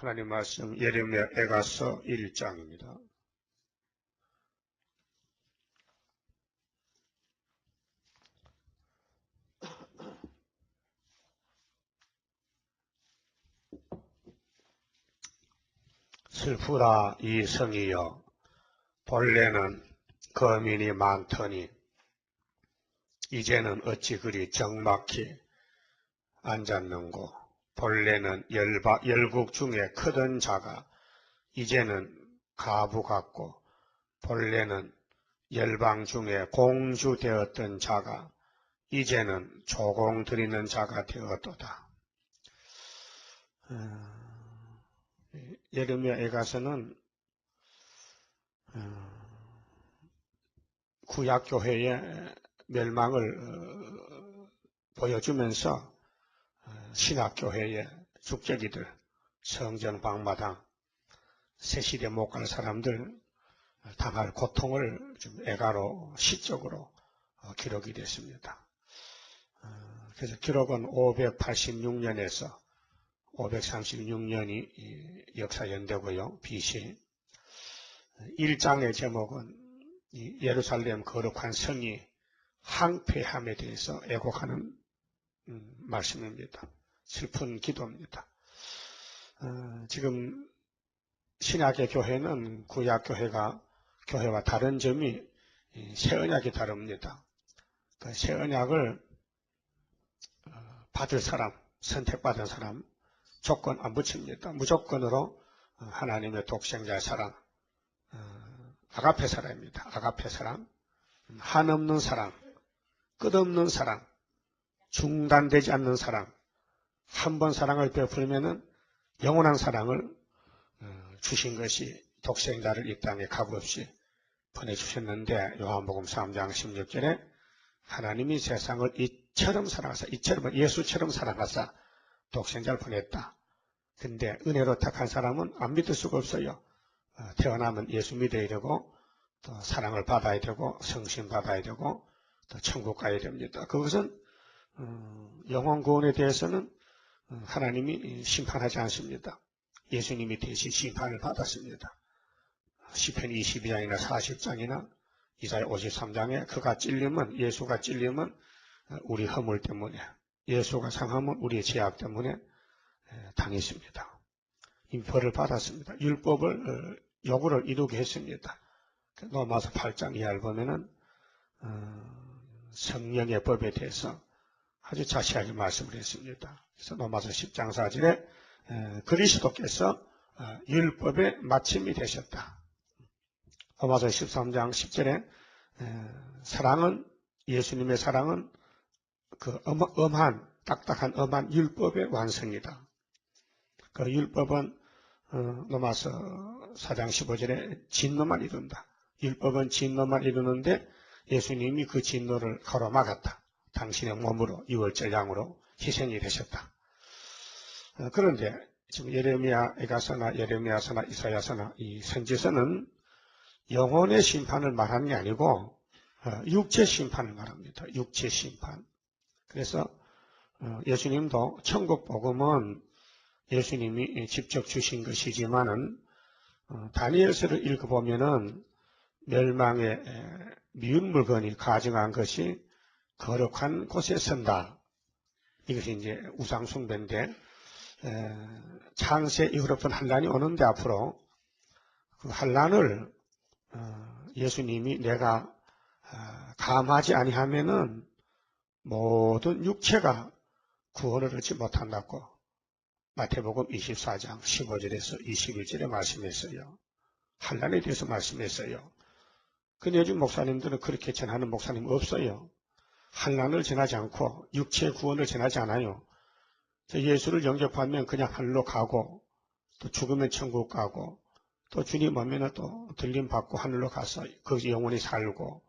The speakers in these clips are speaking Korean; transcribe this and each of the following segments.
하나님 말씀 예레미야 에가서 1장입니다. 슬프라 이 성이여, 본래는 거민이 많더니 이제는 어찌 그리 적막히 앉았는고. 본래는 열국 중에 크던 자가 이제는 가부 같고, 본래는 열방 중에 공주 되었던 자가 이제는 조공 드리는 자가 되었도다. 예레미야에 가서는 구약교회의 멸망을 보여주면서 신학교회의 죽재기들, 성전방마당, 새시대 못 갈 사람들 당할 고통을 좀 애가로 시적으로 기록이 됐습니다. 그래서 기록은 586년에서 536년이 역사연대고요. BC 1장의 제목은 예루살렘 거룩한 성이 항폐함에 대해서 애곡하는 말씀입니다. 슬픈 기도입니다. 지금 신약의 교회는 구약 교회와 다른 점이 새 언약이 다릅니다. 그 새 언약을 받을 사람, 선택받은 사람 조건 안 붙입니다. 무조건으로 하나님의 독생자의 사랑, 아가페 사랑입니다. 아가페 사랑, 한없는 사랑, 끝없는 사랑, 중단되지 않는 사랑, 한 번 사랑을 베풀면은 영원한 사랑을 주신 것이 독생자를 이 땅에 값없이 보내주셨는데, 요한복음 3장 16절에 하나님이 세상을 이처럼 사랑하사, 이처럼 예수처럼 사랑하사 독생자를 보냈다. 근데 은혜로 택한 사람은 안 믿을 수가 없어요. 태어나면 예수 믿어야 되고, 또 사랑을 받아야 되고, 성신 받아야 되고, 또 천국 가야 됩니다. 그것은 영원 구원에 대해서는 하나님이 심판하지 않습니다. 예수님이 대신 심판을 받았습니다. 시편 22장이나 40장이나 이사야 53장에 그가 찔리면, 예수가 찔리면 우리 허물 때문에, 예수가 상하면 우리의 죄악 때문에 당했습니다. 이 벌을 받았습니다. 율법을 요구를 이루게 했습니다. 로마서 8장 이하를 보면은 성령의 법에 대해서 아주 자세하게 말씀을 했습니다. 그래서 로마서 10장 4절에 그리스도께서 율법의 마침이 되셨다. 로마서 13장 10절에 사랑은, 예수님의 사랑은 그 엄한, 딱딱한 엄한 율법의 완성이다. 그 율법은 로마서 4장 15절에 진노만 이룬다. 율법은 진노만 이루는데 예수님이 그 진노를 가로막았다. 당신의 몸으로 유월절 양으로 희생이 되셨다. 그런데 지금 예레미야 에가서나 예레미야서나 이사야서나 이 선지서는 영혼의 심판을 말하는 게 아니고 육체 심판을 말합니다. 육체 심판. 그래서 예수님도 천국 복음은 예수님이 직접 주신 것이지만은 다니엘서를 읽어보면은 멸망의 미운 물건이 가증한 것이 거룩한 곳에 선다. 이것이 이제 우상숭배인데, 창세 이후로부터 환란이 오는데 앞으로 그 환란을 예수님이 내가 감하지 아니하면은 모든 육체가 구원을 얻지 못한다고 마태복음 24장 15절에서 21절에 말씀했어요. 환란에 대해서 말씀했어요. 근데 요즘 목사님들은 그렇게 전하는 목사님 없어요. 환란을 전하지 않고 육체의 구원을 전하지 않아요. 예수를 영접하면 그냥 하늘로 가고, 또 죽으면 천국 가고, 또 주님 오면 또 들림 받고 하늘로 가서 거기서 영원히 살고,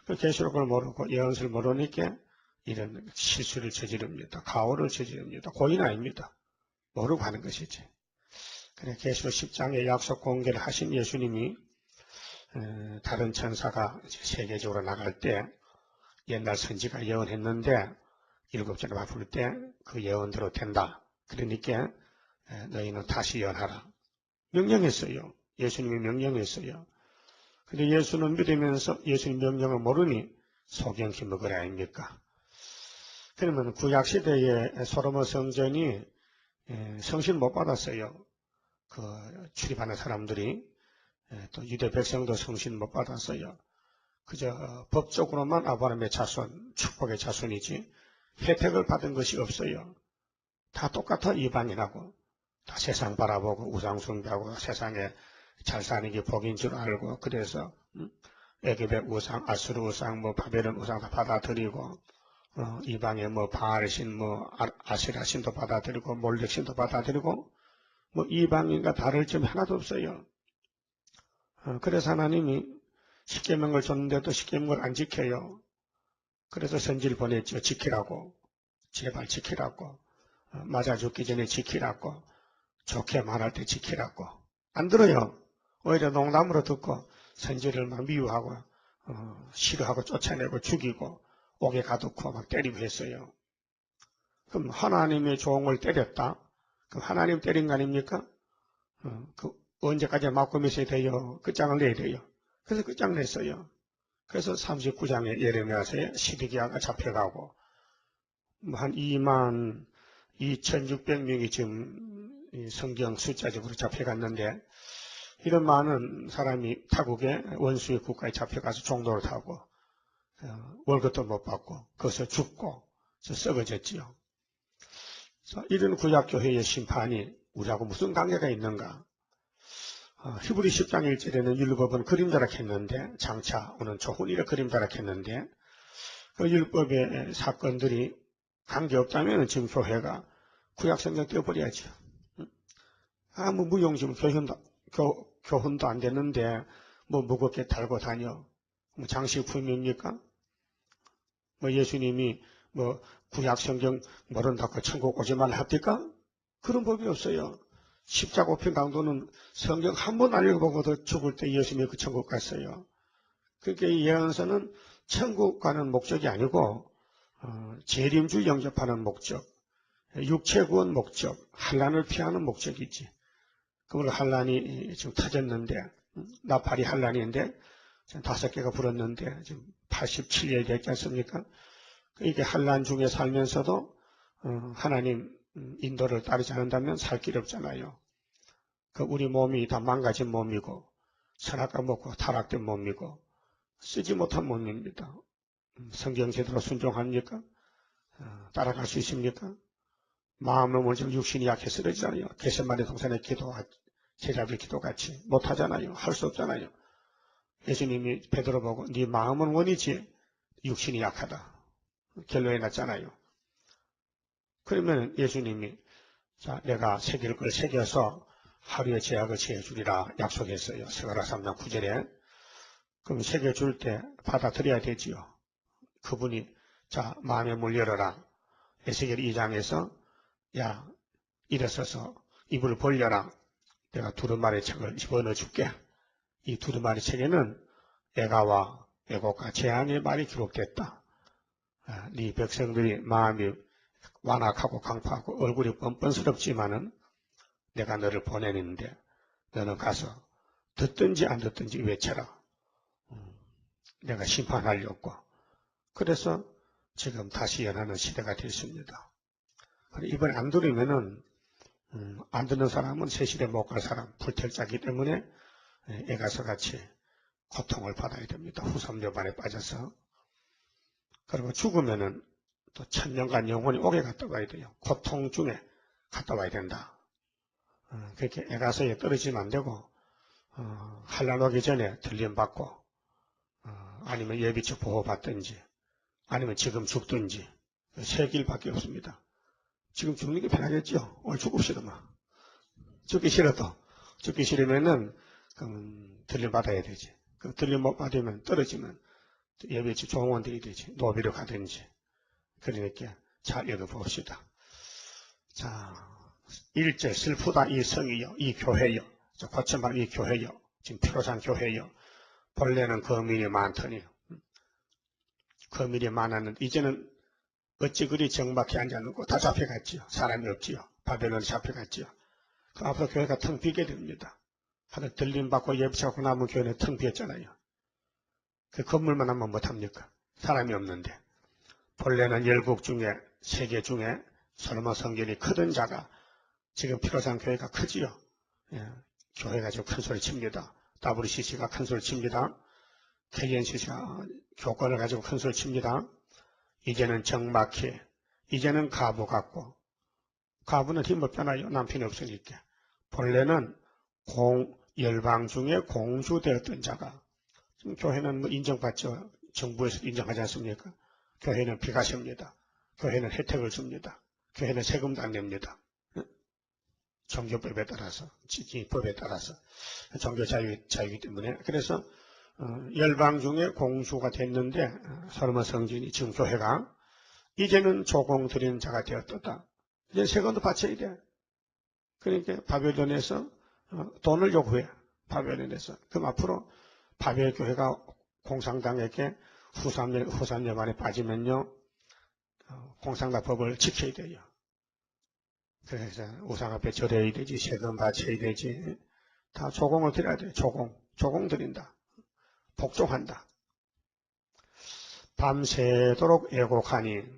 그 계시록을 모르고 예언서를 모르니까 이런 실수를 저지릅니다. 가오를 저지릅니다. 고인 아닙니다. 모르고 하는 것이지. 그래 계시록 10장에 약속 공개를 하신 예수님이 다른 천사가 세계적으로 나갈 때 옛날 선지가 예언했는데 7째로 바쁠 때 그 예언대로 된다. 그러니까 너희는 다시 연하라. 명령했어요. 예수님이 명령했어요. 근데 예수는 믿으면서 예수님 명령을 모르니 소경키 먹으라 아닙니까? 그러면 구약시대에 솔로몬 성전이 성신 못 받았어요. 그 출입하는 사람들이 또 유대 백성도 성신 못 받았어요. 그저 법적으로만 아브라함의 자손, 축복의 자손이지 혜택을 받은 것이 없어요. 다 똑같아 이방인하고 다 세상 바라보고 우상숭배하고 세상에 잘 사는 게 복인 줄 알고 그래서 애굽의 우상, 아수르 우상, 뭐 바벨론 우상 다 받아들이고 이방의 뭐 바알신, 뭐 아시라 신도 받아들이고 몰렉 신도 받아들이고 뭐 이방인과 다를 점이 하나도 없어요. 그래서 하나님이 십계명을 줬는데도 십계명을 안 지켜요. 그래서 선지를 보냈죠. 지키라고. 제발 지키라고. 맞아 죽기 전에 지키라고. 좋게 말할 때 지키라고. 안 들어요. 오히려 농담으로 듣고 선지를 막 미워하고 싫어하고 쫓아내고 죽이고 옥에 가두고 막 때리고 했어요. 그럼 하나님의 종을 때렸다. 그럼 하나님 때린 거 아닙니까? 그 언제까지 맞고 있어야 돼요? 끝장을 내야 돼요. 그래서 끝장 냈어요. 그래서 39장에 예레미야서에 시드기야가 잡혀가고 한 22,600명이 지금 성경 숫자적으로 잡혀갔는데 이런 많은 사람이 타국의 원수의 국가에 잡혀가서 종로를 타고 월급도 못 받고 거기서 죽고 썩어졌지요. 이런 구약교회의 심판이 우리하고 무슨 관계가 있는가? 히브리 10장 1절에는 율법은 그림자라 했는데 장차 오는 조훈이라 그림자라 했는데 그 율법의 사건들이 관계없다면 지금 교회가 구약성경 떼어버려야죠. 아무 무용지물 교훈도 안 되는데 뭐 무겁게 달고 다녀. 뭐 장식품입니까? 뭐 예수님이 뭐 구약성경 모른다고 천국 오지 말라 합니까? 그런 법이 없어요. 십자가 편 강도는 성경 한 번 안 읽어보고도 죽을 때 예수님이 그 천국 갔어요. 그러니까 이 예언서는 천국 가는 목적이 아니고 재림주 영접하는 목적, 육체 구원 목적, 환난을 피하는 목적이지. 그걸 환난이 지금 터졌는데 나팔이 환난인데 5개가 불었는데 지금 87일 됐지 않습니까? 이게 환난 중에 살면서도 하나님 인도를 따르지 않는다면 살 길이 없잖아요. 그 우리 몸이 다 망가진 몸이고 선악과 먹고 타락된 몸이고 쓰지 못한 몸입니다. 성경 제대로 순종합니까? 따라갈 수 있습니까? 마음을 먼저 육신이 약해 쓰러지잖아요. 겟세마네 동산의 기도와 제자들 기도같이 못하잖아요. 할 수 없잖아요. 예수님이 베드로 보고 네 마음은 원이지 육신이 약하다. 결론이 났잖아요. 그러면 예수님이 자 내가 새길 걸 새겨서 하루의 죄악을 지어주리라 약속했어요. 스가랴 3장 9절에. 그럼 새겨줄 때 받아들여야 되지요. 그분이 자 마음의 문 열어라. 에스겔 2장에서 야 일어서서 이불을 벌려라. 내가 두루마리 책을 집어넣어 줄게. 이 두루마리 책에는 애가와 애곡과 재앙의 말이 기록됐다. 네 백성들이 마음이 완악하고 강파하고 얼굴이 뻔뻔스럽지만은 내가 너를 보내는데 너는 가서 듣든지 안 듣든지 외쳐라. 내가 심판하려고. 그래서 지금 다시 연하는 시대가 됐습니다. 이번에 안 들으면은 안 듣는 사람은 세실에 못 갈 사람, 불택자이기 때문에 애가서 같이 고통을 받아야 됩니다. 후삼려반에 빠져서. 그리고 죽으면은 또 1000년간 영원히 옥에 갔다 와야 돼요. 고통 중에 갔다 와야 된다. 그렇게 애가서에 떨어지면 안 되고 환난 오기 전에 들림받고 아니면 예비적 보호받든지 아니면 지금 죽든지 세 길밖에 없습니다. 지금 죽는 게 편하겠죠. 오늘 죽읍시다. 죽기 싫어도 죽기 싫으면은 들림받아야 되지. 그 들림 못 받으면 떨어지면 예비적 종원들이 되지. 노비로 가든지. 그러니까 잘 읽어봅시다. 자, 1절 슬프다 이 성이여 이 교회여 고천방 이 교회여 지금 피로산 교회여 본래는 거민이 많더니 거민이 많았는데 이제는 어찌 그리 정박해 앉아놓고 다 잡혀갔지요. 사람이 없지요. 바벨론에 잡혀갔지요. 그 앞으로 교회가 텅 비게 됩니다. 하도 들림받고 예비하고 남은 교회는 텅 비었잖아요. 그 건물만 하면 못합니까? 사람이 없는데. 본래는 열국 중에, 세계 중에 솔로몬 성전이 크던 자가 지금 피로산 교회가 크지요. 예, 교회가 좀 큰 소리 칩니다. WCC가 큰 소리 칩니다. KNCC가 교권을 가지고 큰 소리 칩니다. 이제는 정막히, 이제는 가부 같고, 가부는 힘 없잖아요. 남편이 없으니까. 본래는 열방 중에 공주되었던 자가, 지금 교회는 뭐 인정받죠. 정부에서 인정하지 않습니까? 교회는 비과세입니다. 교회는 혜택을 줍니다. 교회는 세금도 안 냅니다. 종교법에 따라서, 법에 따라서 종교 자유이기 때문에. 그래서 열방 중에 공주가 됐는데 솔로몬 성전이 지금 교회가 이제는 조공 드리는 자가 되었다. 이제 세금도 바쳐야 돼. 그러니까 바벨론에서 돈을 요구해. 바벨론에서. 그럼 앞으로 바벨 교회가 공산당에게 후삼년 만에 빠지면요, 공산당 법을 지켜야 돼요. 그래서 우상 앞에 절해야 되지, 세금 바쳐야 되지, 다 조공을 드려야 돼요. 조공 드린다. 복종한다. 밤새도록 애곡하니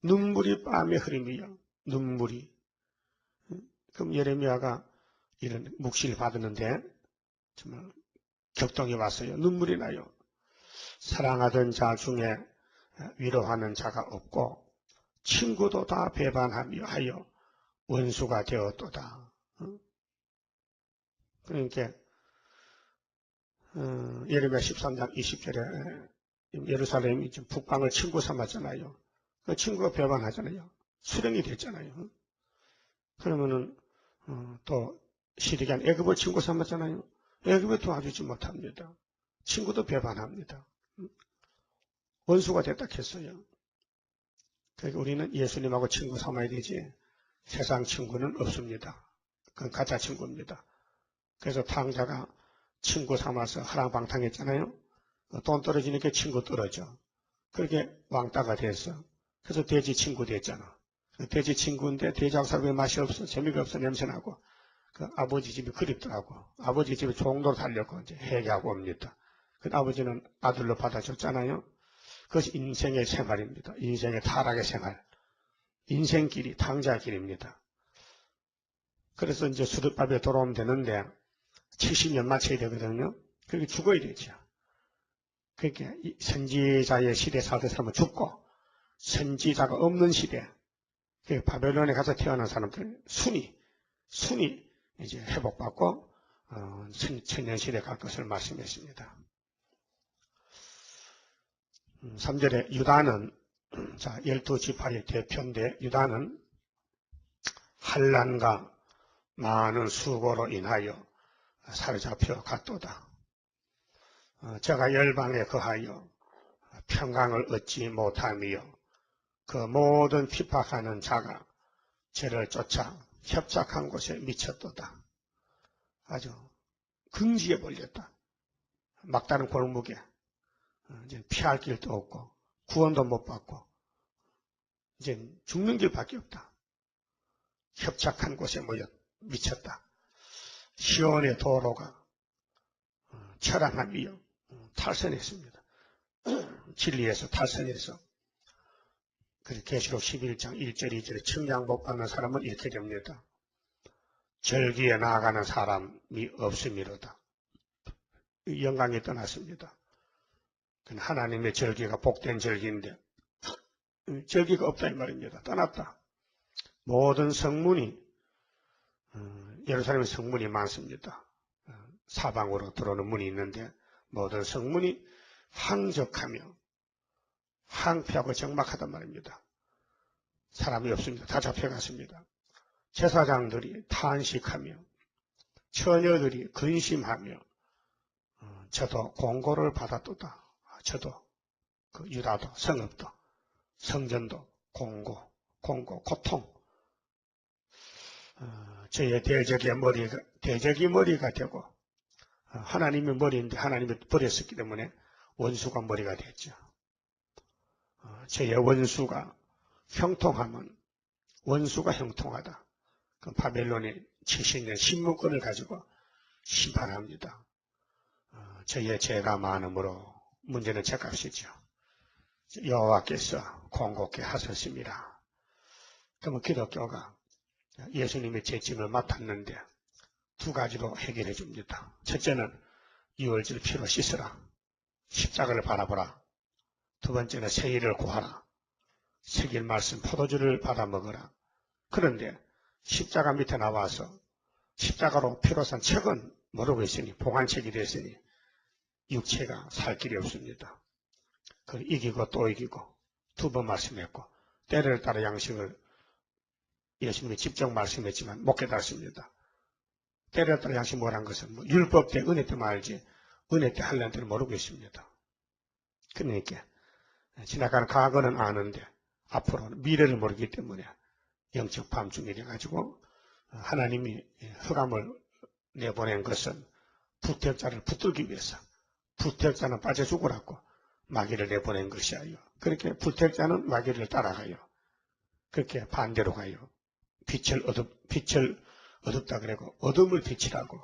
눈물이 뺨에 흐름이요. 눈물이. 그럼 예레미야가 이런 묵시를 받았는데 정말 격동이 왔어요. 눈물이 나요. 사랑하던 자 중에 위로하는 자가 없고 친구도 다 배반하며 하여 원수가 되었도다. 그러니까 예레미야 13장 20절에 예루살렘이 북방을 친구 삼았잖아요. 그 친구가 배반하잖아요. 수령이 됐잖아요. 그러면은 또 시리기한 애굽을 친구 삼았잖아요. 애굽에 도와주지 못합니다. 친구도 배반합니다. 원수가 됐다 했어요. 그러니까 우리는 예수님하고 친구 삼아야 되지 세상 친구는 없습니다. 그건 가짜 친구입니다. 그래서 탕자가 친구 삼아서 하랑방탕했잖아요. 돈 떨어지니까 친구 떨어져. 그렇게 왕따가 됐어. 그래서 돼지 친구 됐잖아. 돼지 친구인데 돼지하고 살면 맛이 없어. 재미가 없어. 냄새나고. 그 아버지 집이 그립더라고. 아버지 집에 종로로 달렸고 이제 회개하고 옵니다. 그 아버지는 아들로 받아줬잖아요. 그것이 인생의 생활입니다. 인생의 타락의 생활. 인생길이 탕자길입니다. 그래서 이제 수르밥에 돌아오면 되는데 70년 맞춰야 되거든요. 그렇게 죽어야 되죠. 그러니까 선지자의 시대 살던 사람은 죽고 선지자가 없는 시대, 바벨론에 가서 태어난 사람들 순위 이제 회복받고 천년시대 갈 것을 말씀했습니다. 3절에 유다는, 자, 12지파의 대표인데 유다는 환난과 많은 수고로 인하여 사로잡혀 갔도다. 제가 열방에 거하여 평강을 얻지 못하며 그 모든 핍박하는 자가 저를 쫓아 협착한 곳에 미쳤도다. 아주 긍지에 몰렸다. 막다른 골목에 이제 피할 길도 없고 구원도 못 받고 이제 죽는 길밖에 없다. 협착한 곳에 모여 미쳤다. 시온의 도로가 처량하며 탈선했습니다. 진리에서 탈선해서 계시록 11장 1절 2절에 청량 못 받는 사람은 이렇게 됩니다. 절기에 나아가는 사람이 없음이로다. 영광이 떠났습니다. 하나님의 절기가 복된 절기인데 절기가 없다 이 말입니다. 떠났다. 모든 성문이 예루살렘 성문이 많습니다. 사방으로 들어오는 문이 있는데 모든 성문이 항적하며 항폐하고 적막하단 말입니다. 사람이 없습니다. 다 잡혀갔습니다. 제사장들이 탄식하며 처녀들이 근심하며 저도 공고를 받았도다. 저도 그 유다도 성읍도 성전도 공고 고통. 저의 대적이 머리가 되고 하나님의 머리인데 하나님이 버렸었기 때문에 원수가 머리가 됐죠. 저의 원수가 형통하면 원수가 형통하다. 그 바벨론이 70년 신문권을 가지고 심판합니다. 저희의 죄가 많으므로 문제는 죄값이죠. 여호와께서 공고케 하셨습니다. 그러면 기독교가 예수님의 죄짐을 맡았는데 두 가지로 해결해 줍니다. 첫째는 유월절 피로 씻으라. 십자가를 바라보라. 두 번째는 세일을 구하라. 세길 말씀 포도주를 받아 먹어라. 그런데 십자가 밑에 나와서 십자가로 피로 산 책은 모르고 있으니 보관책이 됐으니 육체가 살 길이 없습니다. 그 이기고 또 이기고 두 번 말씀했고 때를 따라 양식을 예수님이 직접 말씀했지만 못 깨달습니다. 때를 따라 양식 뭐란 것은 율법 때 은혜 때 말지 은혜 때 할란 때는 모르고 있습니다. 그러니까 지나가는 과거는 아는데 앞으로는 미래를 모르기 때문에 영적 밤중이 돼가지고 하나님이 흑암을 내보낸 것은 부태자를 붙들기 위해서 부태자는 빠져 죽으라고 마귀를 내보낸 것이에요. 그렇게 부태자는 마귀를 따라가요. 그렇게 반대로 가요. 빛을 어둡다 그러고 어둠을 빛이라고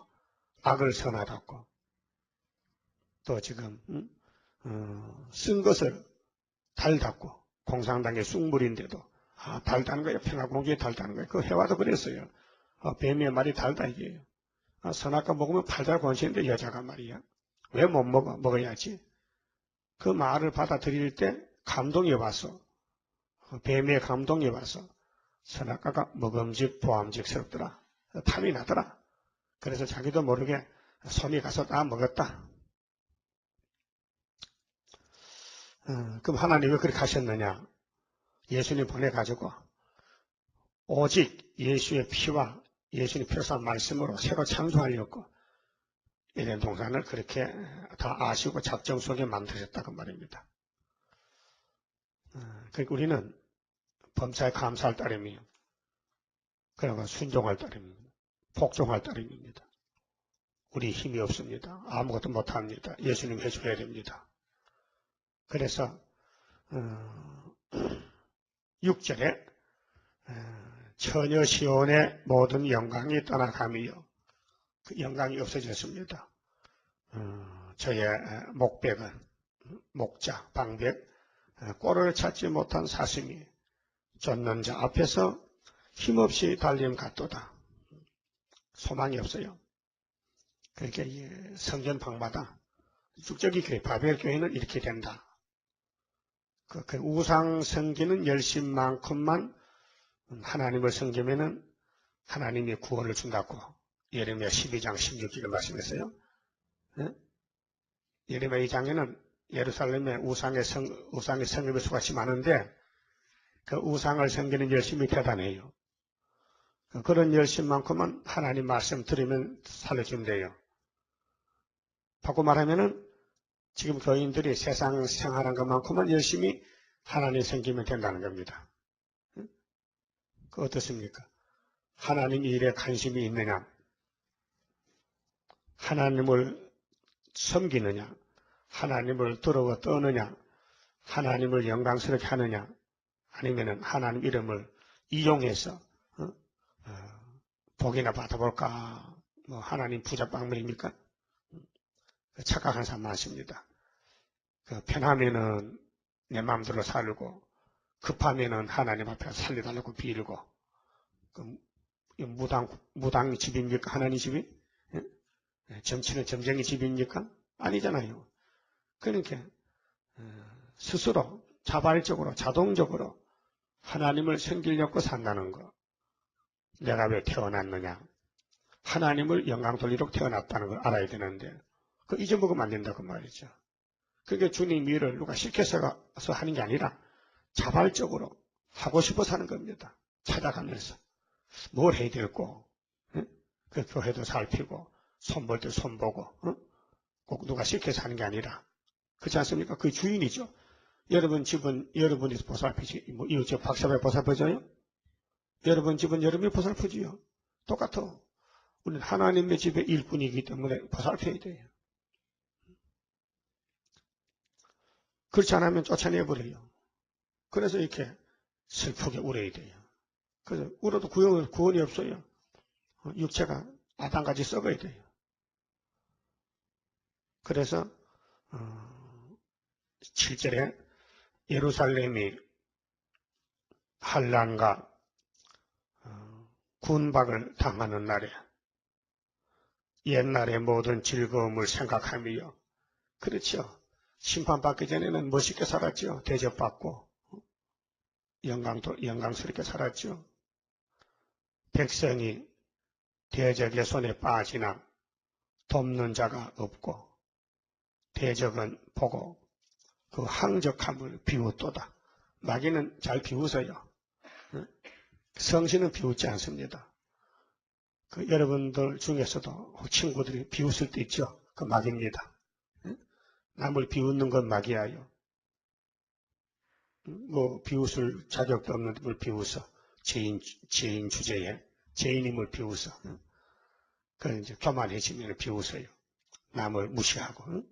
악을 선하다고 또 지금 쓴 것을 달다고 공산당의 쑥물인데도 달다는 거예요. 평화공주에 달다는 거예요. 그 해와도 그랬어요. 뱀의 말이 달다 이게요. 선악과 먹으면 팔달 권시는데 여자가 말이야. 왜 못 먹어? 먹어야지. 그 말을 받아들일 때 감동이 와서 뱀의 감동이 와서 선악과가 먹음직스럽더라. 탐이 나더라. 그래서 자기도 모르게 손이 가서 다 먹었다. 그럼 하나님 왜 그렇게 하셨느냐? 예수님 보내가지고 오직 예수의 피와 예수님 표산 말씀으로 새로 창조하려고 에덴 동산을 그렇게 다 아시고 작정 속에 만드셨다고 말입니다. 그러니까 우리는 범사에 감사할 따름이요. 그리고 순종할 따름입니다. 복종할 따름입니다. 우리 힘이 없습니다. 아무것도 못합니다. 예수님 해줘야 됩니다. 그래서 6절에 처녀 시온의 모든 영광이 떠나가며 그 영광이 없어졌습니다. 저의 목백은 목자, 방백, 꼴을 찾지 못한 사슴이 쫓는 자 앞에서 힘없이 달림 같도다. 소망이 없어요. 그렇게 성전 방마다 축적이 교회, 바벨 교회는 이렇게 된다. 그 우상 섬기는 열심만큼만 하나님을 섬기면은 하나님이 구원을 준다고 예레미야 12장 16절에 말씀했어요. 네? 예레미야 2장에는 예루살렘에 우상의 성읍의 수가 많은데 그 우상을 섬기는 열심이 대단해요. 그런 열심만큼은 하나님 말씀 들으면 살려준대요. 바꿔 말하면은 지금 교인들이 세상 생활한 것만큼은 열심히 하나님 섬기면 된다는 겁니다. 그 어떻습니까? 하나님 일에 관심이 있느냐? 하나님을 섬기느냐? 하나님을 두려워 떠느냐? 하나님을 영광스럽게 하느냐? 아니면은 하나님 이름을 이용해서 복이나 받아볼까? 하나님 부자방물입니까? 착각한 사람 많습니다. 편하면은 내 마음대로 살고 급하면은 하나님 앞에 살려달라고 빌고 무당 집입니까? 하나님 집이? 정치는 점쟁이 집입니까? 아니잖아요. 그러니까 스스로 자발적으로 자동적으로 하나님을 섬기려고 산다는 거. 내가 왜 태어났느냐? 하나님을 영광 돌리도록 태어났다는 걸 알아야 되는데 그 잊어먹으면 안 된다고 말이죠. 그게 주님 일을 누가 시켜서 하는 게 아니라 자발적으로 하고 싶어서 하는 겁니다. 찾아가면서 뭘 해야 될고 그 교회도 살피고 손 볼 때 손 보고 꼭 누가 시켜서 하는 게 아니라 그렇지 않습니까? 그 주인이죠. 여러분 집은 여러분이 보살피지 이웃집 박사배 보살펴줘요? 여러분 집은 여러분이 보살펴줘요. 똑같아. 우리는 하나님의 집의 일꾼이기 때문에 보살펴야 돼요. 그렇지 않으면 쫓아내버려요. 그래서 이렇게 슬프게 울어야 돼요. 그래서 울어도 구원이 없어요. 육체가 아담같이 썩어야 돼요. 그래서 7절에 예루살렘이 환난과 군박을 당하는 날에 옛날의 모든 즐거움을 생각하며, 그렇죠. 심판받기 전에는 멋있게 살았죠. 대접받고 영광스럽게 살았죠. 백성이 대적의 손에 빠지나 돕는 자가 없고 대적은 보고 그 항적함을 비웃도다. 마귀는 잘 비웃어요. 성신은 비웃지 않습니다. 여러분들 중에서도 친구들이 비웃을 때 있죠. 그 마귀입니다. 남을 비웃는 건 마귀야요. 뭐 비웃을 자격도 없는 걸 비웃어. 죄인 주제에 죄인임을 비웃어. 그래 이제 교만해지면 비웃어요. 남을 무시하고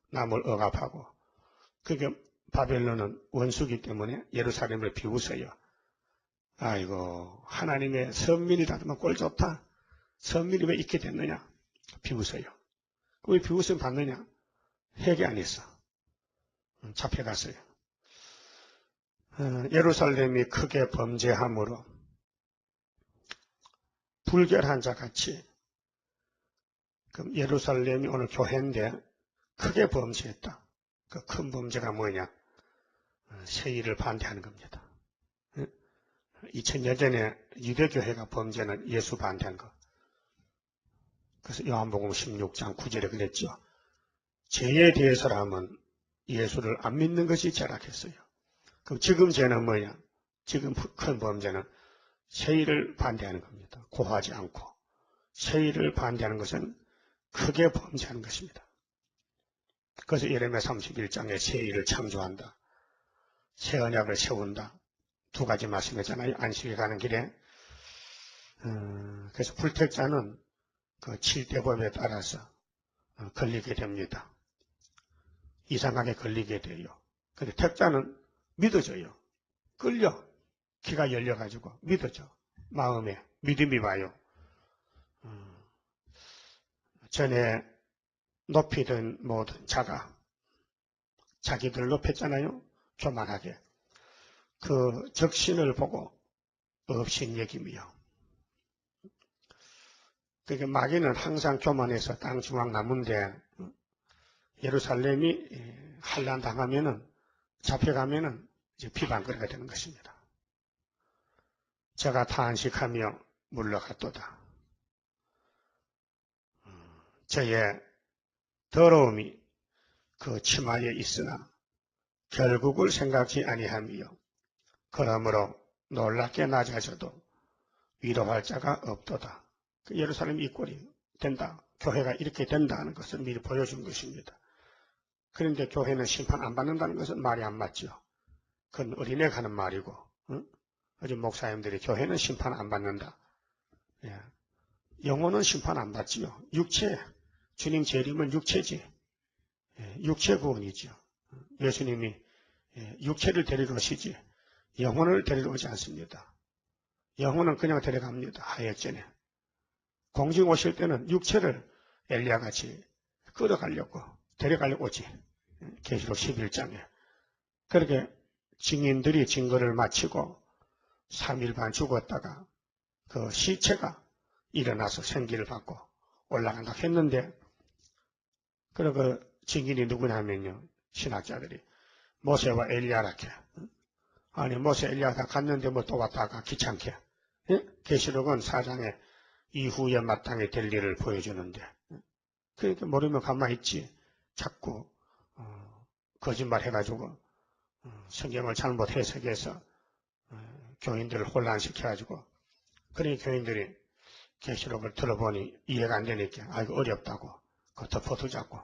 남을 억압하고. 그게 바벨론은 원수기 때문에 예루살렘을 비웃어요. 아이고 하나님의 선민이라면 꼴 좋다. 선민이 왜 있게 됐느냐? 비웃어요. 왜 비웃음 받느냐? 회개 안 했어. 잡혀갔어요. 예루살렘이 크게 범죄함으로 불결한 자같이, 그럼 예루살렘이 오늘 교회인데 크게 범죄했다. 그 큰 범죄가 뭐냐? 세일을 반대하는 겁니다. 2000년 전에 유대교회가 범죄는 예수 반대한 거. 그래서 요한복음 16장 9절에 그랬죠. 죄에 대해서라면 예수를 안 믿는 것이 죄락했어요. 그럼 지금 죄는 뭐냐? 지금 큰 범죄는 세일을 반대하는 겁니다. 고하지 않고. 세일을 반대하는 것은 크게 범죄하는 것입니다. 그래서 예레미야 31장에 세일을 창조한다. 새 언약을 세운다. 두 가지 말씀했잖아요. 안식에 가는 길에. 그래서 불택자는 그 7대 법에 따라서 걸리게 됩니다. 이상하게 걸리게 돼요. 근데 택자는 믿어져요. 끌려. 귀가 열려가지고 믿어져. 마음에 믿음이 와요. 전에 높이든 뭐든 자가 자기들 높였잖아요. 교만하게. 그 적신을 보고 업신 여김이요. 그러니까 마귀는 항상 교만해서 땅 중앙 나무인데 예루살렘이 환난 당하면은 잡혀가면은 이제 비방거리가 되는 것입니다. 제가 탄식하며 물러갔도다. 저의 더러움이 그 치마에 있으나 결국을 생각지 아니하며 그러므로 놀랍게 낮아져도 위로할 자가 없도다. 예루살렘 이 꼴이 된다. 교회가 이렇게 된다는 것을 미리 보여준 것입니다. 그런데 교회는 심판 안 받는다는 것은 말이 안 맞죠. 그건 어린애가 하는 말이고, 요즘 목사님들이 교회는 심판 안 받는다. 예. 영혼은 심판 안 받지요. 육체, 주님 재림은 육체지. 예. 육체 구원이죠. 예수님이 육체를 데리러 오시지 영혼을 데리러 오지 않습니다. 영혼은 그냥 데려갑니다. 하역전에. 공중 오실 때는 육체를 엘리야같이 끌어가려고 데려가려고 오지. 계시록 11장에. 그렇게 증인들이 증거를 마치고 3일 반 죽었다가 그 시체가 일어나서 생기를 받고 올라간다 했는데, 그 증인이 누구냐면요. 신학자들이 모세와 엘리야라케. 아니 모세 엘리야 다 갔는데 뭐 또 왔다가 귀찮게. 계시록은 4장에 이후에 마땅히 될 일을 보여주는데, 그러니까 모르면 가만히 있지. 자꾸 거짓말 해가지고 성경을 잘못 해석해서 교인들을 혼란시켜가지고, 그러니 교인들이 계시록을 들어보니 이해가 안 되니까 아이고 어렵다고 그거 덮어두자고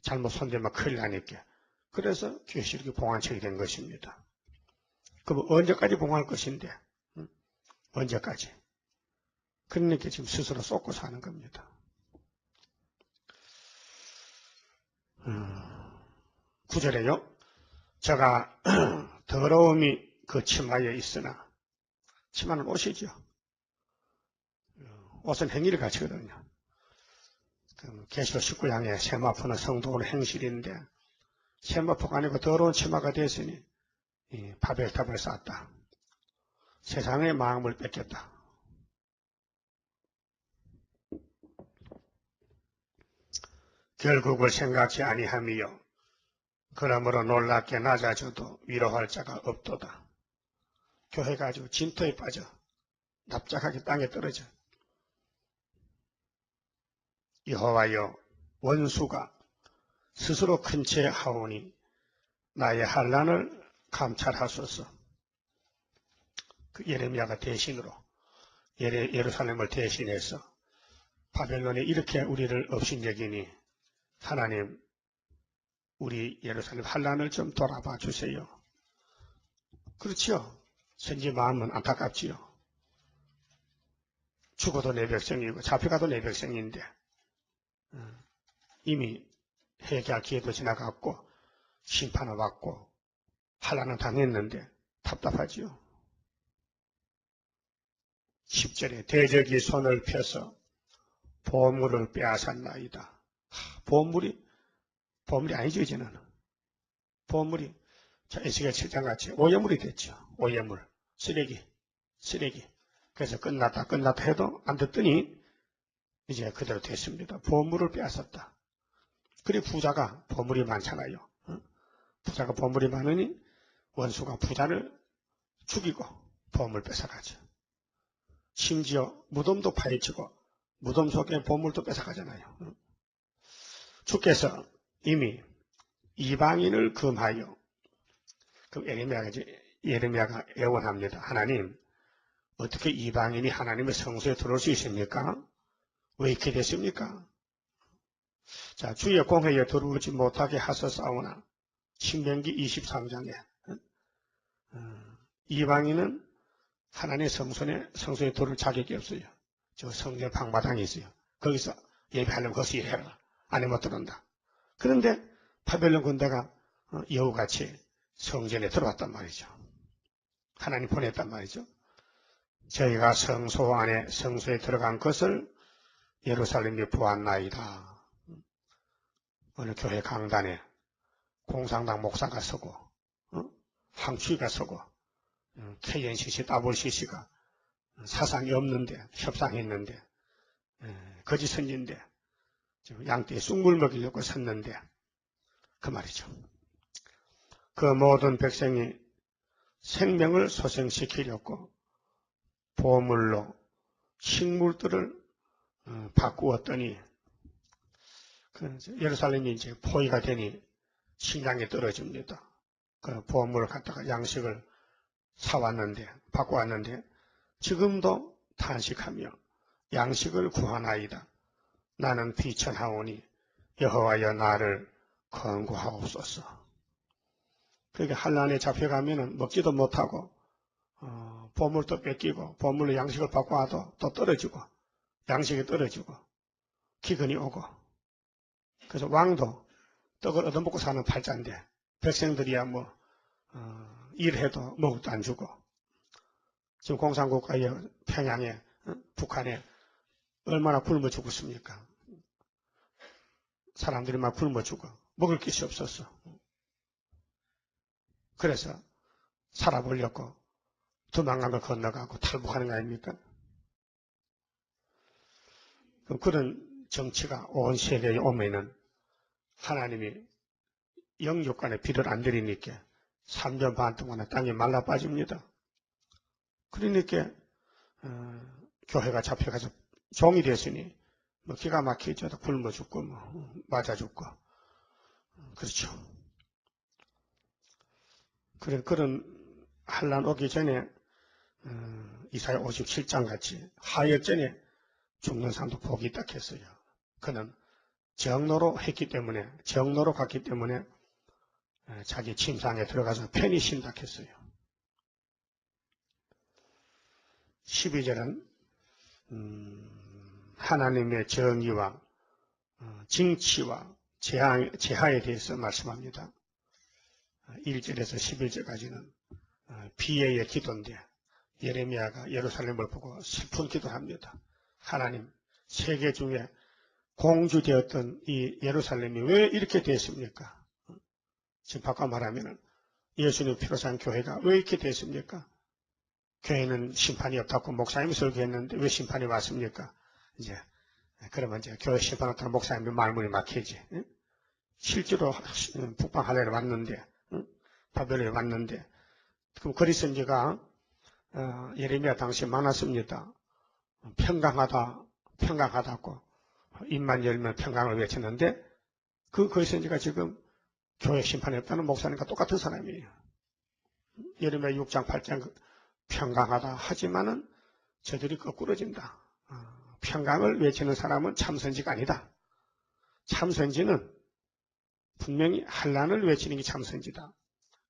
잘못 손대면 큰일 나니까. 그래서 계시록이 봉안책이 된 것입니다. 그럼 언제까지 봉할 것인데? 언제까지? 그러니까 지금 스스로 쏟고 사는 겁니다. 9절에요. 제가 더러움이 그 치마에 있으나 치마는 옷이죠. 옷은 행위를 가르치거든요. 계시록 19장에 세마포는 성도의 행실인데 세마포가 아니고 더러운 치마가 됐으니 바벨탑을 쌓았다. 세상의 마음을 뺏겼다. 결국을 생각지 아니하며 그러므로 놀랍게 낮아져도 위로할 자가 없도다. 교회가 아주 진토에 빠져 납작하게 땅에 떨어져. 여호와여 원수가 스스로 큰 죄 하오니 나의 환난을 감찰하소서. 그 예레미야가 대신으로 예루살렘을 대신해서 바벨론에 이렇게 우리를 업신여기니 하나님 우리 예루살렘 환난을 좀 돌아봐 주세요. 그렇지요. 선지 마음은 안타깝지요. 죽어도 내 백성이고 잡혀가도 내 백성인데 이미 회개할 기회도 지나갔고 심판을 받고 환난을 당했는데 답답하지요. 10절에 대적이 손을 펴서 보물을 빼앗았나이다. 보물이 아니죠, 이제는. 보물이 에스겔 7장 같이 오염물이 됐죠. 오염물, 쓰레기. 그래서 끝났다 해도 안 듣더니 이제 그대로 됐습니다. 보물을 빼앗았다. 그리고 부자가 보물이 많잖아요. 부자가 보물이 많으니 원수가 부자를 죽이고 보물 뺏어가죠. 심지어 무덤도 파헤치고 무덤 속에 보물도 뺏어가잖아요. 주께서 이미 이방인을 금하여, 그럼 예레미야가 애원합니다. 하나님, 어떻게 이방인이 하나님의 성소에 들어올 수 있습니까? 왜 이렇게 됐습니까? 자, 주의 공회에 들어오지 못하게 하소서오나 신명기 23장에 이방인은 하나님의 성소에 들어올 자격이 없어요. 저 성전 방마당이 있어요. 거기서 예배하려면 거기서 일해라. 안에 못 들어온다. 그런데 바벨론 군대가 여우같이 성전에 들어왔단 말이죠. 하나님 보냈단 말이죠. 저희가 성소 안에 성소에 들어간 것을 예루살렘이 보았나이다. 어느 교회 강단에 공상당 목사가 서고 황추이가 서고 KNCC, WCC가 사상이 없는데 협상했는데 거짓 선지인데 양떼에 쑥물 먹이려고 섰는데 그 말이죠. 그 모든 백성이 생명을 소생시키려고 보물로 식물들을 바꾸었더니 예루살렘이 이제 포위가 되니 식량이 떨어집니다. 그 보물을 갖다가 양식을 사왔는데 바꿔왔는데 지금도 탄식하며 양식을 구하나이다. 나는 비천하오니 여호와여 나를 건고하옵소서. 그러니까 환난에 잡혀가면은 먹지도 못하고 보물도 뺏기고 보물로 양식을 바꿔와도 또 떨어지고 양식이 떨어지고 기근이 오고 그래서 왕도 떡을 얻어먹고 사는 팔자인데 백성들이야 일해도 먹어도 안 주고 지금 공산국가의 평양에 북한에 얼마나 굶어 죽었습니까? 사람들이 막 굶어 죽어 먹을 것이 없었어. 그래서 살아보려고 도망간 걸 건너가고 탈북하는 거 아닙니까? 그런 정치가 온 세계에 오면은 하나님이 영육간에 비를 안 들이니까 3년 반 동안에 땅이 말라 빠집니다. 그러니까 교회가 잡혀가서 종이 됐으니 기가 막히죠. 굶어 죽고 맞아 죽고 그렇죠. 그런 환난 오기 전에 이사야 57장 같이 하역전에 죽는 사람도 복이 딱 했어요. 그는 정로로 갔기 때문에 자기 침상에 들어가서 편히 쉰다 했어요. 12절은 하나님의 정의와 징치와 재하에 대해서 예레미야가 예루살렘을 보고 슬픈 기도를 합니다. 하나님, 세계 중에 공주되었던 이 예루살렘이 왜 이렇게 됐습니까? 지금 바꿔 말하면 예수님 피로 산 교회가 왜 이렇게 됐습니까? 교회는 심판이 없다고 목사님이 설교했는데 왜 심판이 왔습니까? 이제 그러면 이제 교회 심판 없다고 목사님이 말문이 막히지. 실제로 북방 할례를 왔는데, 바벨론에 왔는데, 그럼 그리스인지가 예레미야 당시 많았습니다. 평강하다고 입만 열면 평강을 외쳤는데 그 그리스인지가 지금 교회 심판이 없다는 목사님과 똑같은 사람이에요. 예레미야 6장 8장 평강하다 하지만은 저들이 거꾸러진다. 평강을 외치는 사람은 참선지가 아니다. 참선지는 분명히 환난을 외치는 게 참선지다.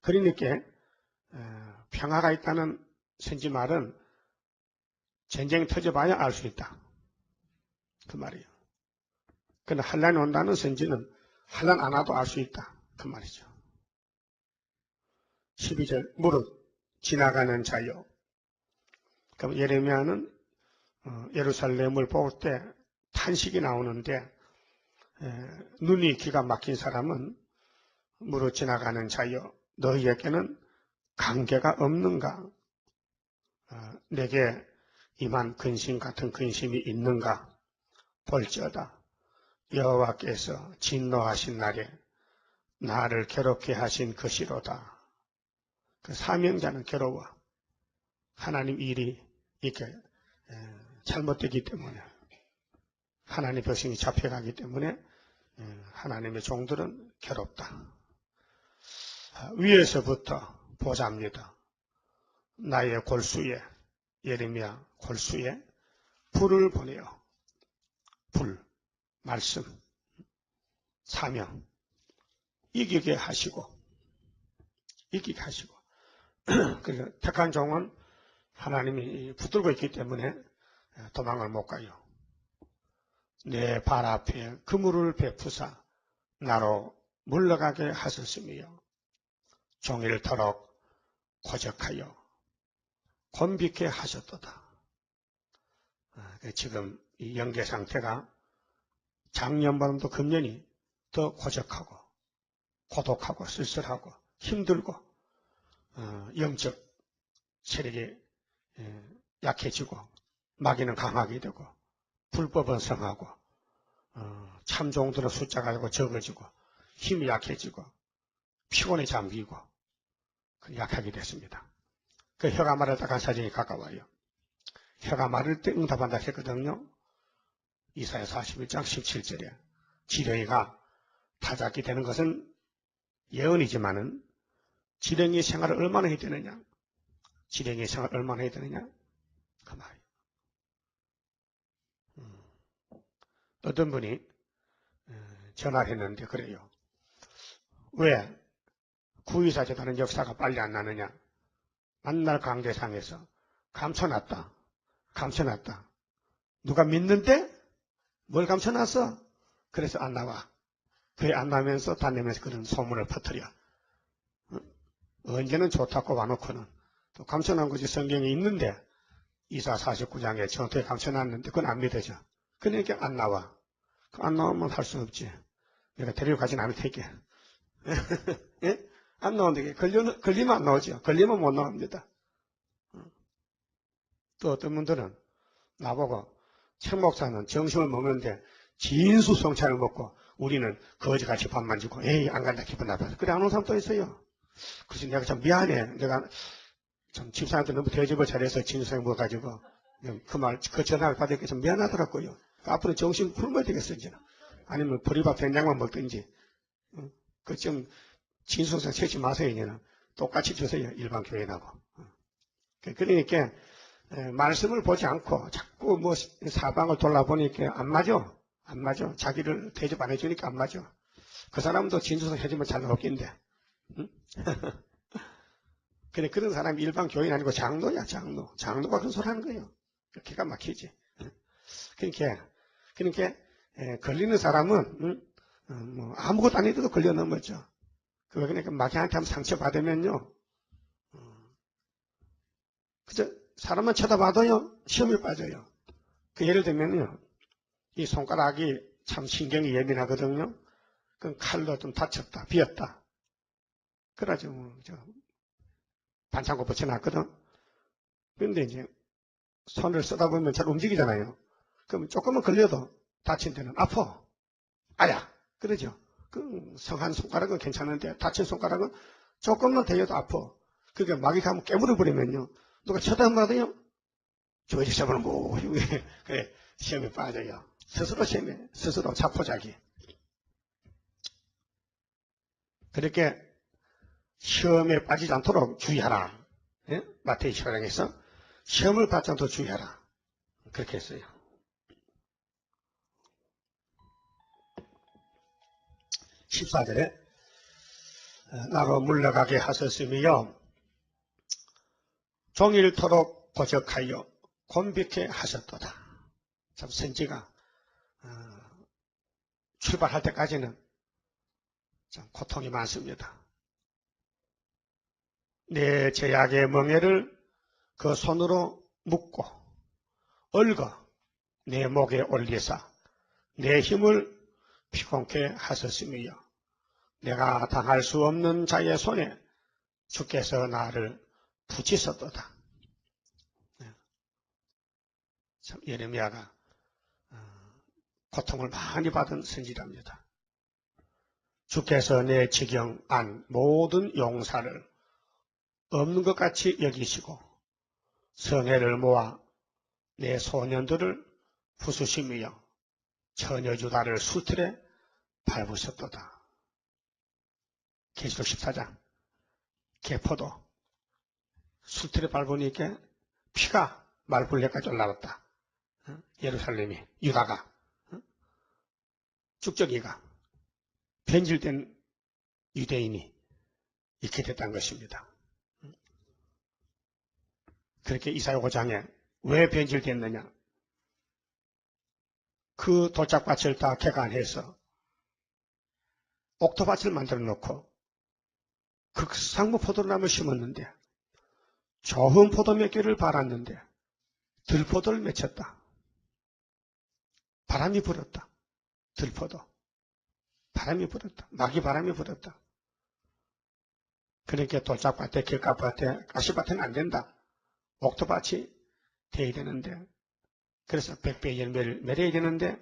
그러니까 평화가 있다는 선지 말은 전쟁이 터져봐야 알 수 있다. 그 말이에요. 그런데 환난이 온다는 선지는 환난 안 와도 알 수 있다. 그 말이죠. 12절 무릇 지나가는 자여. 그럼 예레미야는 예루살렘을 볼 때 탄식이 나오는데 눈이 기가 막힌 사람은 무릇 지나가는 자여 너희에게는 관계가 없는가? 내게 이만 근심 같은 근심이 있는가? 볼지어다. 여호와께서 진노하신 날에 나를 괴롭게 하신 것이로다. 그 사명자는 괴로워. 하나님 일이 이렇게 잘못되기 때문에 하나님 백성이 잡혀가기 때문에 하나님의 종들은 괴롭다. 위에서부터 보자입니다. 나의 골수에 예레미야 골수에 불을 보내요. 불, 말씀, 사명 이기게 하시고 그래서 택한 종은 하나님이 붙들고 있기 때문에 도망을 못 가요. 내 발 앞에 그물을 베푸사 나로 물러가게 하셨으며 종일토록 고적하여 곤비케 하셨도다. 지금 이 영계 상태가 작년보다도 금년이 더 고적하고 고독하고 쓸쓸하고 힘들고 영적 세력이 약해지고 마귀는 강하게 되고 불법은 성하고 참종들의 숫자가 적어지고 힘이 약해지고 피곤에 잠기고 약하게 됐습니다. 그 혀가 마를 때 간사정이 가까워요. 혀가 마를 때 응답한다 했거든요. 이사야 41장 17절에 지렁이가 타작이 되는 것은 예언이지만은 지렁이 생활을 얼마나 해야 되느냐? 지렁이 생활을 얼마나 해야 되느냐? 그 말이에요. 어떤 분이 전화를 했는데 그래요. 왜 구의사 재단은 역사가 빨리 안 나느냐? 만날 강대상에서 감춰놨다. 누가 믿는데 뭘 감춰놨어? 그래서 안 나와. 그게 안 나면서 다니면서 그런 소문을 퍼뜨려. 언제는 좋다고 와놓고는 또 감춰놓은 것이 성경에 있는데 이사 49장에 전토에 감춰놨는데 그건 안 믿어져. 그러니까 안 나와. 안 나오면 할 수 없지. 내가 데리고 가진 않을 테니까. 예? 안 나오는데 걸리면 안 나오죠. 걸리면 못 나옵니다. 또 어떤 분들은 나보고 최 목사는 정신을 먹는데 진수성찬을 먹고 우리는 거지같이 밥만 주고 에이 안 간다 기분 나빠서 그래 안 오는 사람도 있어요. 그래서 내가 참 미안해. 내가 참 집사한테 너무 대접을 잘해서 진수성을 먹어가지고 그 전화를 받으니까 좀 미안하더라고요. 앞으로 정신 풀어야 되겠어 이제. 아니면 보리밥 된장만 먹든지 그 좀 진수성 채지 마세요. 이제는 똑같이 주세요. 일반 교회나고. 그러니까 말씀을 보지 않고 자꾸 뭐 사방을 돌아보니까 안 맞아. 자기를 대접 안 해주니까 안 맞아. 그 사람도 진수성 해주면 잘 나오겠는데. 응? 근데 그런 사람이 일반 교인 아니고 장로야, 장로. 장로가 그런 소리 하는 거예요. 기가 막히지. 그러니까 걸리는 사람은 뭐 아무것도 안 해도 걸려 넘어져. 그러니까 마귀한테 한번 상처받으면요. 그저 사람만 쳐다봐도요, 시험에 빠져요. 그 예를 들면요, 이 손가락이 참 신경이 예민하거든요. 그 칼로 좀 다쳤다, 비었다. 그러죠, 뭐, 반창고 붙여놨거든. 그런데 이제 손을 쓰다 보면 잘 움직이잖아요. 그럼 조금만 걸려도 다친 데는 아파. 아야! 그러죠. 그 성한 손가락은 괜찮은데 다친 손가락은 조금만 대여도 아파. 그게 막이 가면 깨물어버리면요. 누가 쳐다봐도요. 조회지 잡으면 뭐, 그래, 시험에 빠져요. 스스로 시험에, 스스로 자포자기. 그렇게 시험에 빠지지 않도록 주의하라. 예? 마태이 15장에서 시험을 받지 않도록 주의하라. 그렇게 했어요. 14절에 나로 물러가게 하셨으며 종일토록 고적하여 곤비케 하셨도다. 참 선지가 출발할 때까지는 참 고통이 많습니다. 내 제약의 멍에를 그 손으로 묶고 얽어 내 목에 올리사 내 힘을 피곤케 하셨으며 내가 당할 수 없는 자의 손에 주께서 나를 붙이셨도다. 참 예레미야가 고통을 많이 받은 선지랍니다. 주께서 내 지경 안 모든 용사를 없는 것 같이 여기시고 성애를 모아 내 소년들을 부수시며 처녀주다를 수틀에 밟으셨도다. 계시록 14장 개포도 수틀에 밟으니까 피가 말불레까지 올라왔다. 예루살렘이 유다가 쭉저기가 변질된 유대인이 이렇게 됐다는 것입니다. 그렇게 이사야 5장에 왜 변질됐느냐? 그 도짝밭을 다 개간해서 옥토밭을 만들어 놓고 극상무 포도나무를 심었는데 좋은 포도 몇 개를 발았는데 들포도를 맺혔다. 바람이 불었다. 들포도. 바람이 불었다. 마귀 바람이 불었다. 그러니까 도짝밭에 길가밭에 가시밭에는 안 된다. 옥토밭이 돼야 되는데 그래서 100배의 열매를 맺어야 되는데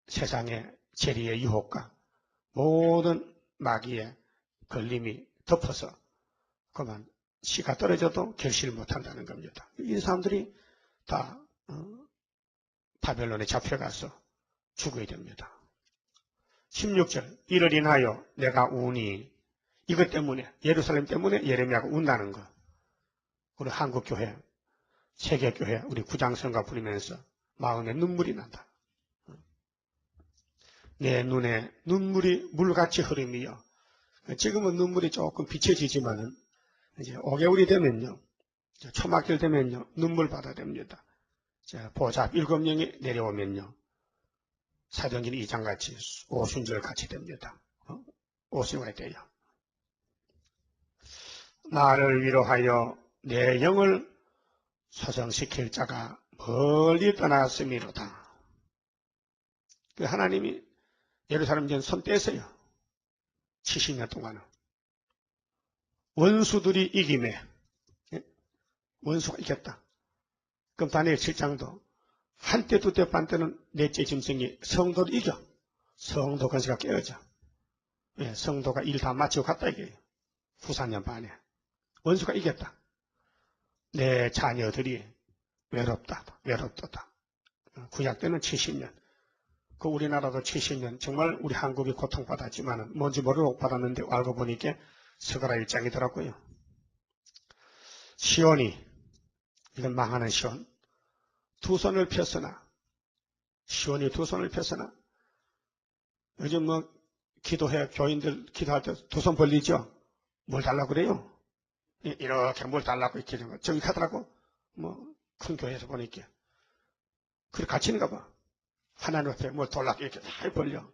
세상의 재리의 유혹과 모든 마귀의 걸림이 덮어서 그만 씨가 떨어져도 결실을 못한다는 겁니다. 이 사람들이 다 바벨론에 잡혀가서 죽어야 됩니다. 16절 이를 인하여 내가 우니 이것 때문에 예루살렘 때문에 예레미야가 운다는 거. 우리 한국교회 세계교회 우리 구장성가 부리면서 마음에 눈물이 난다. 내 눈에 눈물이 물같이 흐름이요. 지금은 눈물이 조금 비춰지지만은 이제 5개월이 되면요. 초막절 되면요. 눈물 받아야 됩니다. 보잡 7명이 내려오면요. 사도행전 2장같이 오순절 같이 됩니다. 오순절이 돼요. 나를 위로하여 내 영을 소성시킬 자가 멀리 떠났음이로다. 하나님이 예루살렘 전 손 떼서요. 70년 동안은. 원수들이 이기네. 원수가 이겼다. 그럼 다니엘 7장도 한때 두때 반때는 넷째 짐승이 성도를 이겨. 성도 건세가 깨어져. 성도가 일 다 마치고 갔다 이게요. 후 4년 반에. 원수가 이겼다. 내 자녀들이 외롭다. 구약 때는 70년. 그 우리나라도 70년 정말 우리 한국이 고통받았지만 뭔지 모르고 받았는데 알고 보니까 스가랴 1장이더라고요. 시온이 이건 망하는 시온. 두 손을 폈으나 시온이 두 손을 폈으나 요즘 뭐 기도해 교인들 기도할 때 두 손 벌리죠. 뭘 달라고 그래요? 이렇게 뭘 달라고 이렇게 되는 거. 저기 가더라고. 뭐 큰 교회에서 보니까 그렇게 갇히는가 봐. 하나님 앞에 뭘 돌락 이렇게 잘 벌려.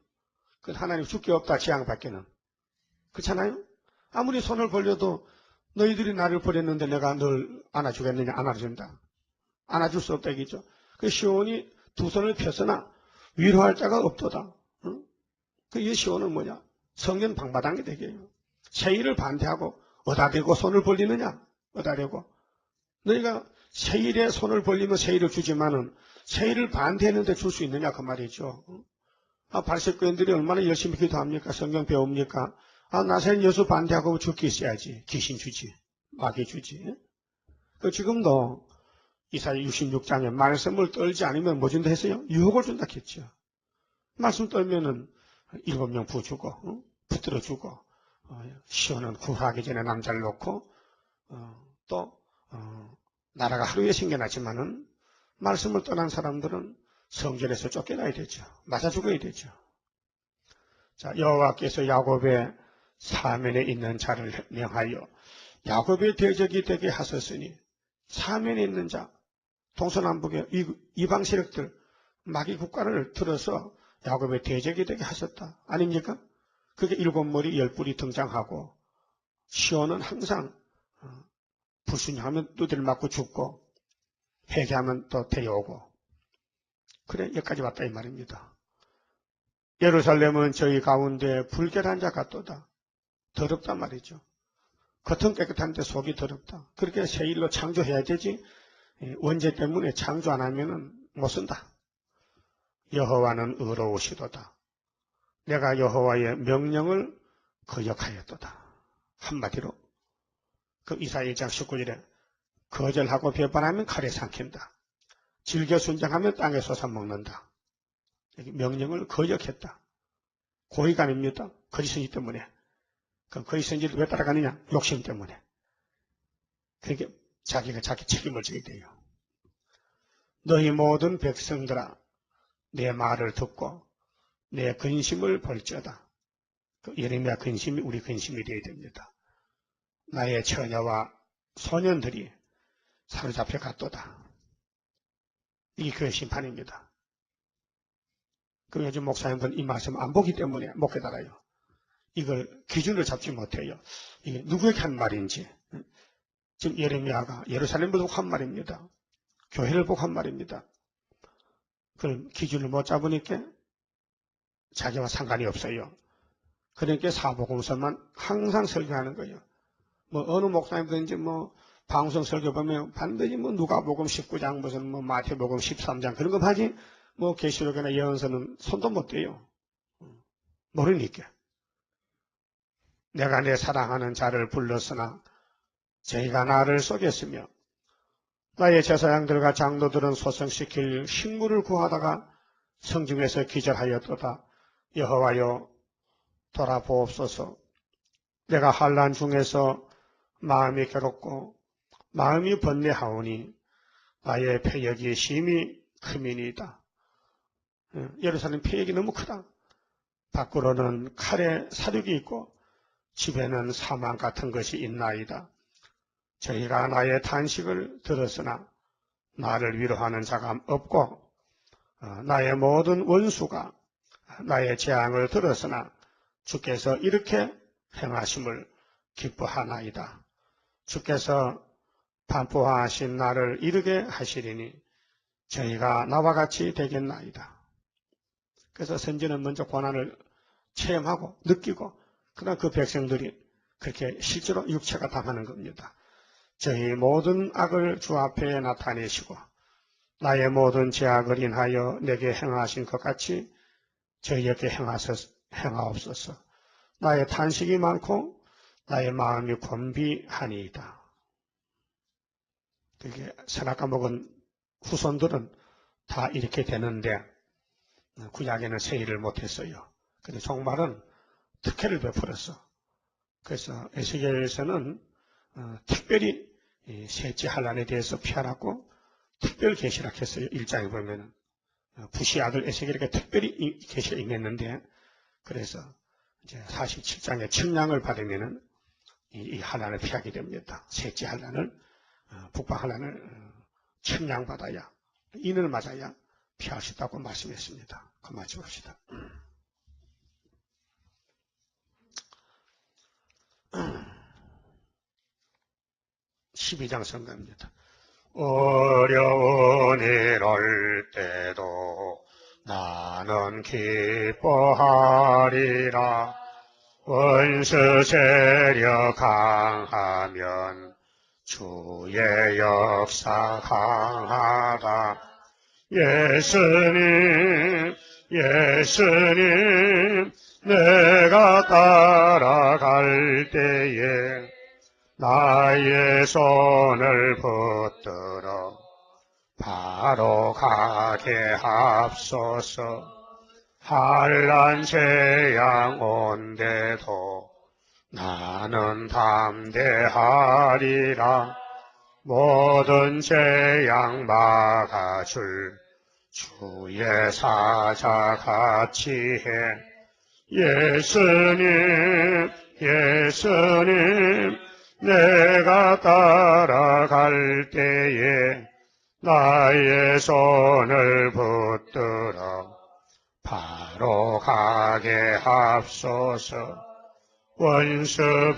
그 하나님 줄게 없다 지향밖에는. 그렇잖아요? 아무리 손을 벌려도 너희들이 나를 버렸는데 내가 널 안아주겠느냐? 안아준다. 안아줄 수 없다 이기죠. 그 시온이 두 손을 펴서나 위로할 자가 없도다. 응? 이 시온은 뭐냐? 성전 방바닥이 되게요. 세일을 반대하고 어디다 대고 손을 벌리느냐? 어디다 대고. 너희가 세일에 손을 벌리면 세일을 주지만은 세일을 반대했는데 줄 수 있느냐 그 말이죠. 바리새교인들이 얼마나 열심히 기도합니까? 성경 배웁니까? 나사렛 예수 반대하고 죽기 있어야지. 귀신 주지. 마귀 주지. 지금도 이사야 66장에 말씀을 떨지 않으면 뭐 준다 했어요? 유혹을 준다 했죠. 말씀 떨면은 7명 부주고, 붙들어 주고, 시온은 구하기 전에 남자를 놓고, 또, 나라가 하루에 생겨나지만은, 말씀을 떠난 사람들은 성전에서 쫓겨나야 되죠. 맞아 죽어야 되죠. 자, 여호와께서 야곱의 사면에 있는 자를 명하여 야곱의 대적이 되게 하셨으니, 사면에 있는 자, 동서남북의 이방 세력들, 마귀 국가를 들어서 야곱의 대적이 되게 하셨다. 아닙니까? 그게 7머리 10뿔이 등장하고, 시온은 항상 불순종하면 두드려 맞고 죽고, 회개하면 또 데려오고, 그래 여기까지 왔다 이 말입니다. 예루살렘은 저희 가운데 불결한 자 같도다. 더럽단 말이죠. 겉은 깨끗한데 속이 더럽다. 그렇게 새 일로 창조해야 되지, 원죄 때문에 창조 안 하면은 못 쓴다. 여호와는 의로우시도다. 내가 여호와의 명령을 거역하였도다. 한마디로 그 이사야 1장 19절에 거절하고 배반하면 칼에 삼킨다. 즐겨 순종하면 땅에 솟아먹는다. 명령을 거역했다. 고의감입니다. 거짓선지 때문에. 그 거짓선지를 왜 따라가느냐? 욕심 때문에. 그게 자기가 자기 책임을 져야 돼요. 너희 모든 백성들아, 내 말을 듣고 내 근심을 볼지어다. 그 예레미야 근심이 우리 근심이 되어야 됩니다. 나의 처녀와 소년들이 사로잡혀 갔도다. 이게 교회 심판입니다. 그 요즘 목사님들은 이 말씀 안 보기 때문에 못 깨달아요. 이걸 기준을 잡지 못해요. 이게 누구에게 한 말인지. 지금 예레미야가 예루살렘을 보고 한 말입니다. 교회를 보고 한 말입니다. 그런 기준을 못 잡으니까 자기와 상관이 없어요. 그러니까 사복음서만 항상 설교하는 거예요. 뭐 어느 목사님든지 뭐 방송 설교 보면 반드시 뭐 누가복음 19장 무슨 뭐 마태복음 13장 그런 거 하지 뭐 계시록이나 예언서는 손도 못 대요. 모르니까. 내가 내 사랑하는 자를 불렀으나 저희가 나를 속였으며 나의 제사장들과 장로들은 소성시킬 식물을 구하다가 성중에서 기절하였도다. 여호와여 돌아보옵소서. 내가 환난 중에서 마음이 괴롭고 마음이 번뇌하오니 나의 패역이 심히 크미니이다. 예루살렘 패역이 너무 크다. 밖으로는 칼에 사륙이 있고 집에는 사망 같은 것이 있나이다. 저희가 나의 탄식을 들었으나 나를 위로하는 자가 없고 나의 모든 원수가 나의 재앙을 들었으나 주께서 이렇게 행하심을 기뻐하나이다. 주께서 반포하신 나를 이르게 하시리니 저희가 나와 같이 되겠나이다. 그래서 선지는 먼저 고난을 체험하고 느끼고 그다음 그 백성들이 그렇게 실제로 육체가 당하는 겁니다. 저희 모든 악을 주 앞에 나타내시고 나의 모든 죄악을 인하여 내게 행하신 것 같이 저희에게 행하옵소서. 나의 탄식이 많고 나의 마음이 곤비하니이다. 그게 선악과 먹은 후손들은 다 이렇게 되는데 구약에는 세일을 못했어요. 근데 종말은 특혜를 베풀었어. 그래서 에스겔에서는 특별히 셋째 환란에 대해서 피하라고 특별 계시를 했어요. 1장에 보면은 부시 아들 에스겔에게 특별히 계시를 임했는데 그래서 이제 47장에 측량을 받으면은 이 환란을 피하게 됩니다. 셋째 환란을 북방 환란을 측량받아야 인을 맞아야 피할 수 있다고 말씀했습니다. 그만 봅시다. 12장 성경입니다. 어려운 일 올 때도 나는 기뻐하리라. 원수 세력 강하면 주의 역사 강하다. 예수님, 예수님, 내가 따라갈 때에 나의 손을 붙들어 바로 가게 합소서. 환난 재앙 온데도 나는 담대하리라. 모든 재앙 막아줄 주의 사자 같이 해. 예수님, 예수님, 내가 따라갈 때에 나의 손을 붙들어 바로 가게 합소서. 원수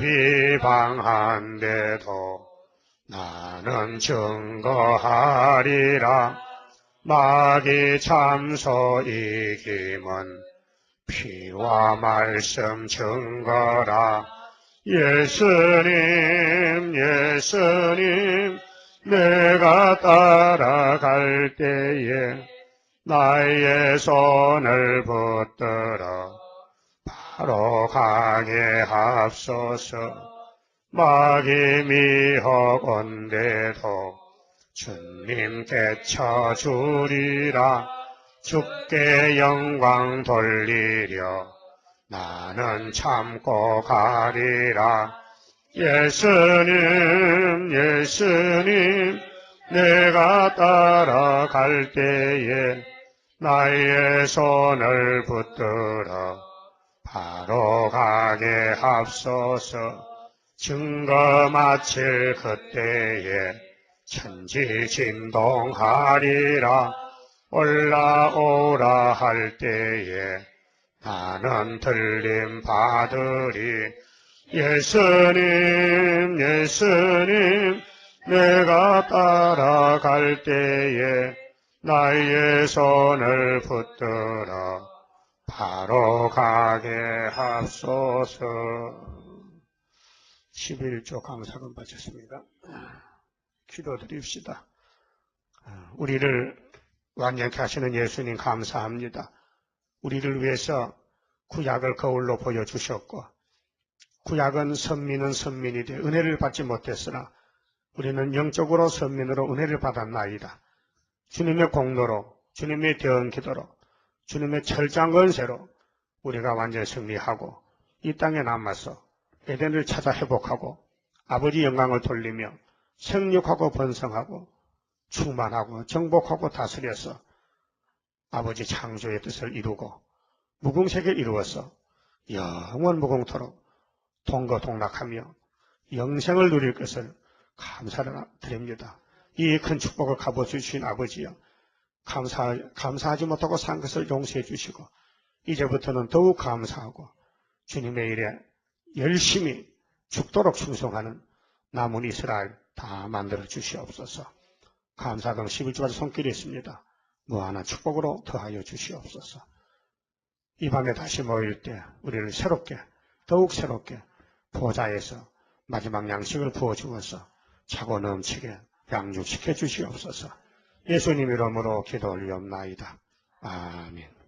비방한데도 나는 증거하리라. 마귀 참소 이김은 피와 말씀 증거라. 예수님, 예수님, 내가 따라갈 때에 나의 손을 붙들어 바로 가게 합소서. 마귀 미혹 온데도 주님께 쳐주리라. 주께 영광 돌리려 나는 참고 가리라. 예수님, 예수님, 내가 따라갈 때에 나의 손을 붙들어 바로 가게 합소서. 증거 마칠 그때에 천지 진동하리라. 올라오라 할 때에 나는 들림 받으리. 예수님, 예수님, 내가 따라갈 때에 나의 손을 붙들어 바로 가게 합소서. 11조 강사금 바쳤습니다. 기도드립시다. 우리를 완전케 하시는 예수님 감사합니다. 우리를 위해서 구약을 거울로 보여주셨고, 구약은 선민은 선민이 돼 은혜를 받지 못했으나 우리는 영적으로 선민으로 은혜를 받았나이다. 주님의 공로로, 주님의 대언 기도로, 주님의 철저한 권세로 우리가 완전히 승리하고 이 땅에 남아서 에덴을 찾아 회복하고 아버지 영광을 돌리며 생육하고 번성하고 충만하고 정복하고 다스려서 아버지 창조의 뜻을 이루고 무궁세계를 이루어서 영원 무궁토록 동거동락하며 영생을 누릴 것을 감사를 드립니다. 이 큰 축복을 갚아주신 아버지여, 감사하지 못하고 산 것을 용서해 주시고 이제부터는 더욱 감사하고 주님의 일에 열심히 죽도록 충성하는 남은 이스라엘 다 만들어 주시옵소서. 감사금 11조까지 손길이 있습니다. 무한한 축복으로 더하여 주시옵소서. 이 밤에 다시 모일 때 우리를 새롭게, 더욱 새롭게 보좌에서 마지막 양식을 부어주어서 차고 넘치게 양육시켜 주시옵소서. 예수님 이름으로 기도 올리옵나이다. 아멘.